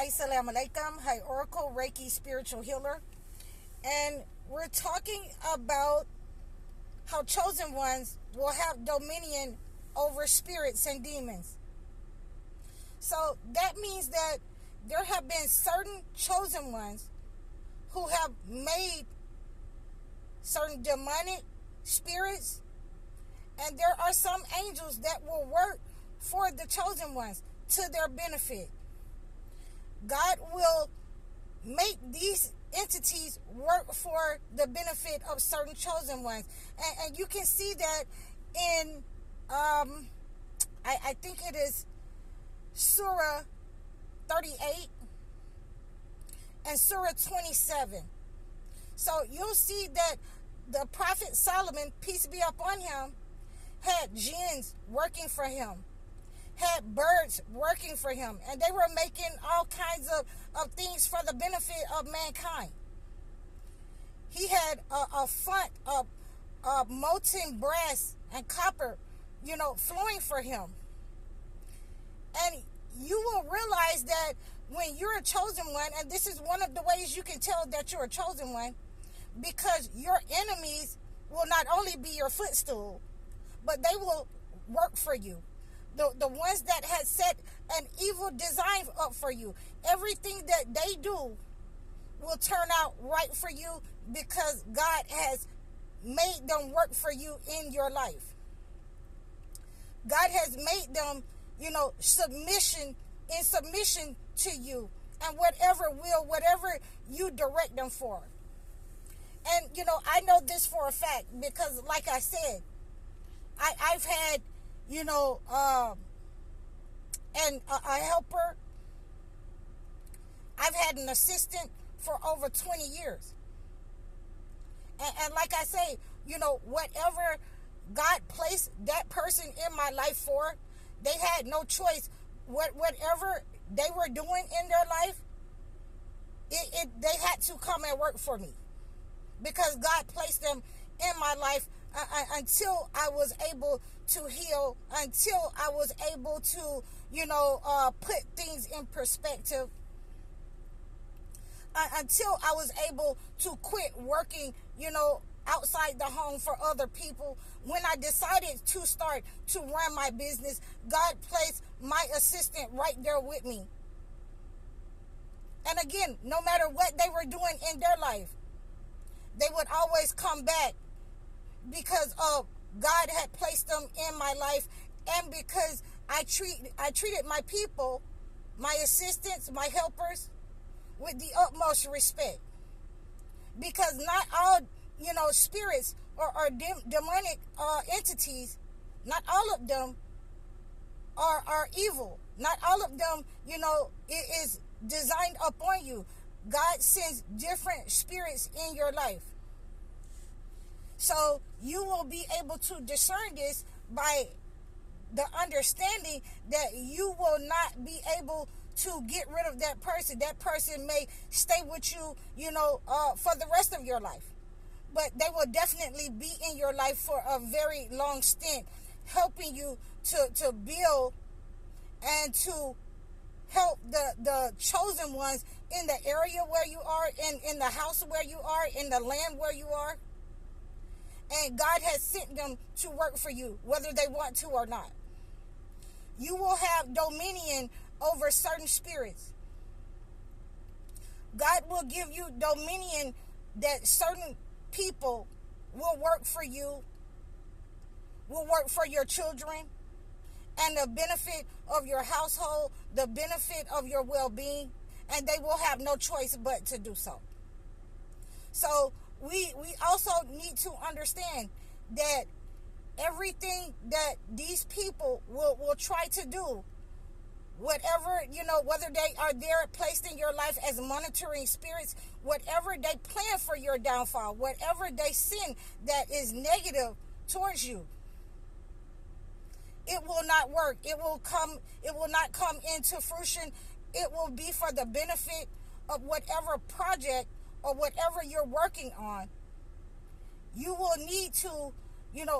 Assalamu alaikum. Hi, Oracle Reiki Spiritual Healer. And we're talking about how chosen ones will have dominion over spirits and demons. So that means that there have been certain chosen ones who have made certain demonic spirits, and there are some angels that will work for the chosen ones to their benefit. God will make these entities work for the benefit of certain chosen ones. And you can see that in, I think it is Surah 38 and Surah 27. So you'll see that the Prophet Solomon, peace be upon him, had jinns working for him, had birds working for him, and they were making all kinds of things for the benefit of mankind. He had a font of molten brass and copper, flowing for him. And you will realize that when you're a chosen one, and this is one of the ways you can tell that you're a chosen one, because your enemies will not only be your footstool, but they will work for you. The ones that had set an evil design up for you, everything that they do will turn out right for you because God has made them work for you in your life. God has made them, submission to you, and whatever you direct them for. And, I know this for a fact because, like I said, I've had, and a helper. I've had an assistant for over 20 years. And like I say, whatever God placed that person in my life for, they had no choice. Whatever they were doing in their life, they had to come and work for me, because God placed them in my life until I was able to heal, until I was able to, put things in perspective, until I was able to quit working, outside the home for other people. When I decided to start to run my business, God placed my assistant right there with me. And again, no matter what they were doing in their life, they would always come back because of God had placed them in my life, and because I treated my people, my assistants, my helpers, with the utmost respect. Because not all, spirits or demonic entities, not all of them are evil. Not all of them, it is designed upon you. God sends different spirits in your life. So you will be able to discern this by the understanding that you will not be able to get rid of that person. That person may stay with you, for the rest of your life. But they will definitely be in your life for a very long stint, helping you to build and to help the chosen ones in the area where you are, in the house where you are, in the land where you are. And God has sent them to work for you, whether they want to or not. You will have dominion over certain spirits. God will give you dominion that certain people will work for you, will work for your children, and the benefit of your household, the benefit of your well-being, and they will have no choice but to do so. So we also need to understand that everything that these people will try to do, whatever, whether they are there placed in your life as monitoring spirits, whatever they plan for your downfall, whatever they send that is negative towards you, it will not work. It will not come into fruition. It will be for the benefit of whatever project or whatever you're working on. You will need to,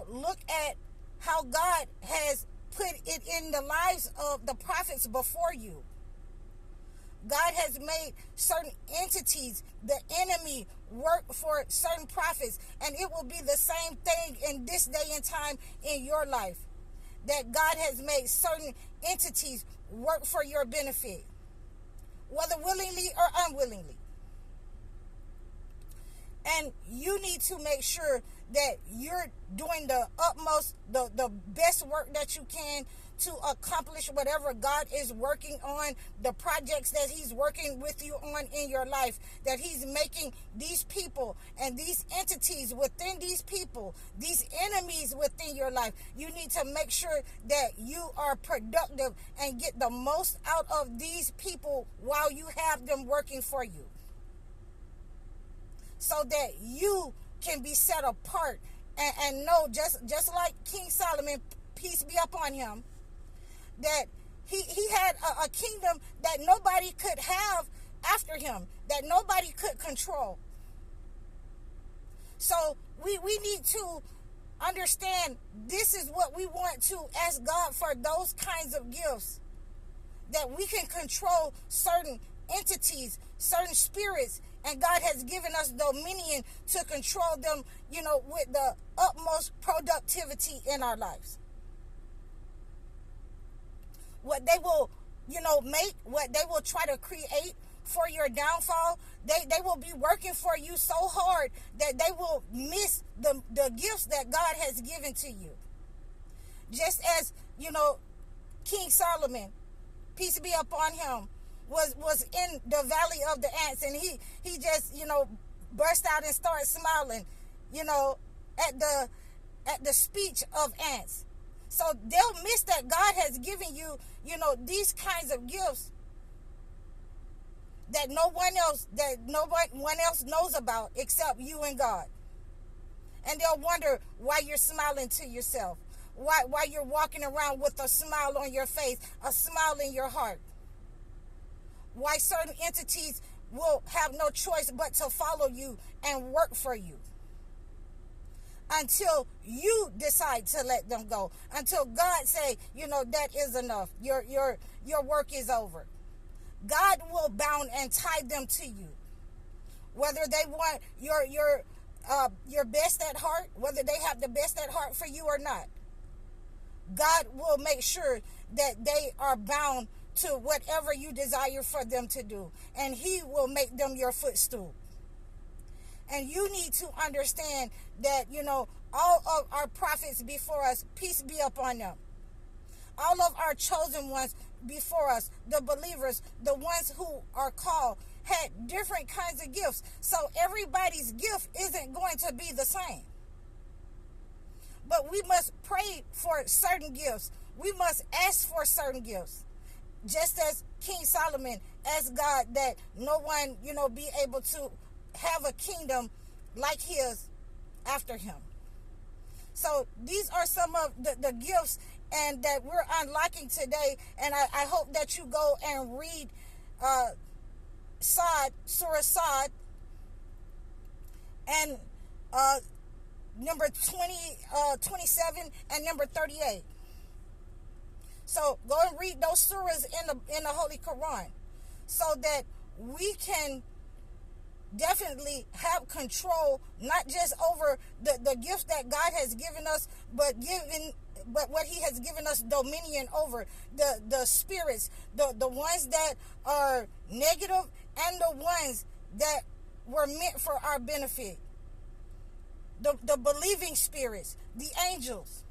look at how God has put it in the lives of the prophets before you. God has made certain entities, the enemy, work for certain prophets, and it will be the same thing in this day and time in your life. That God has made certain entities work for your benefit, whether willingly or unwillingly. And you need to make sure that you're doing the utmost, the best work that you can to accomplish whatever God is working on, the projects that he's working with you on in your life, that he's making these people and these entities within these people, these enemies within your life. You need to make sure that you are productive and get the most out of these people while you have them working for you, so that you can be set apart and know, just like King Solomon, peace be upon him, that he had a kingdom that nobody could have after him, that nobody could control. So we need to understand this is what we want to ask God for, those kinds of gifts, that we can control certain entities, certain spirits, and God has given us dominion to control them, with the utmost productivity in our lives. What they will, make, what they will try to create for your downfall, they will be working for you so hard that they will miss the gifts that God has given to you. Just as, King Solomon, peace be upon him, was in the valley of the ants, and he just, burst out and started smiling, at the speech of ants. So they'll miss that God has given you, these kinds of gifts that no one else knows about except you and God. And they'll wonder why you're smiling to yourself, why you're walking around with a smile on your face, a smile in your heart. Why certain entities will have no choice but to follow you and work for you, until you decide to let them go, until God say, that is enough. Your work is over. God will bound and tie them to you, whether they want your best at heart, whether they have the best at heart for you or not. God will make sure that they are bound to whatever you desire for them to do, and he will make them your footstool. And you need to understand that, all of our prophets before us, peace be upon them, all of our chosen ones before us, the believers, the ones who are called, had different kinds of gifts. So everybody's gift isn't going to be the same. But we must pray for certain gifts. We must ask for certain gifts. Just as King Solomon asked God that no one, be able to have a kingdom like his after him. So these are some of the gifts and that we're unlocking today. And I hope that you go and read Surah Sa'd, and number 27 and number 38. So go and read those surahs in the Holy Quran, so that we can definitely have control, not just over the gift that God has given us, but what he has given us dominion over, the spirits, the ones that are negative and the ones that were meant for our benefit, the believing spirits, the angels.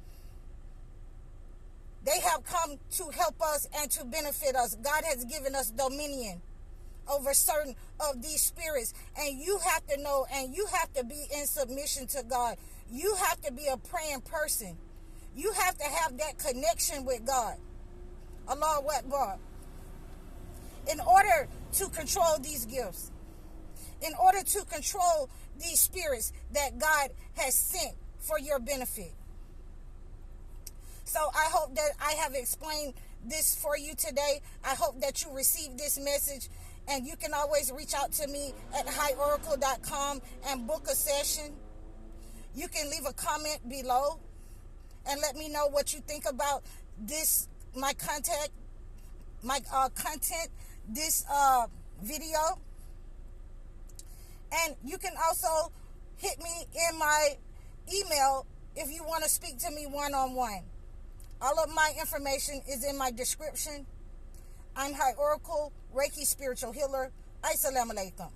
They have come to help us and to benefit us. God has given us dominion over certain of these spirits. And you have to know, and you have to be in submission to God. You have to be a praying person. You have to have that connection with God. Allahu Akbar. In order to control these gifts, in order to control these spirits that God has sent for your benefit. So I hope that I have explained this for you today. I hope that you receive this message, and you can always reach out to me at highoracle.com and book a session. You can leave a comment below and let me know what you think about this, my content this video. And you can also hit me in my email if you want to speak to me one-on-one. All of my information is in my description. I'm High Oracle, Reiki Spiritual Healer. Assalamu alaikum.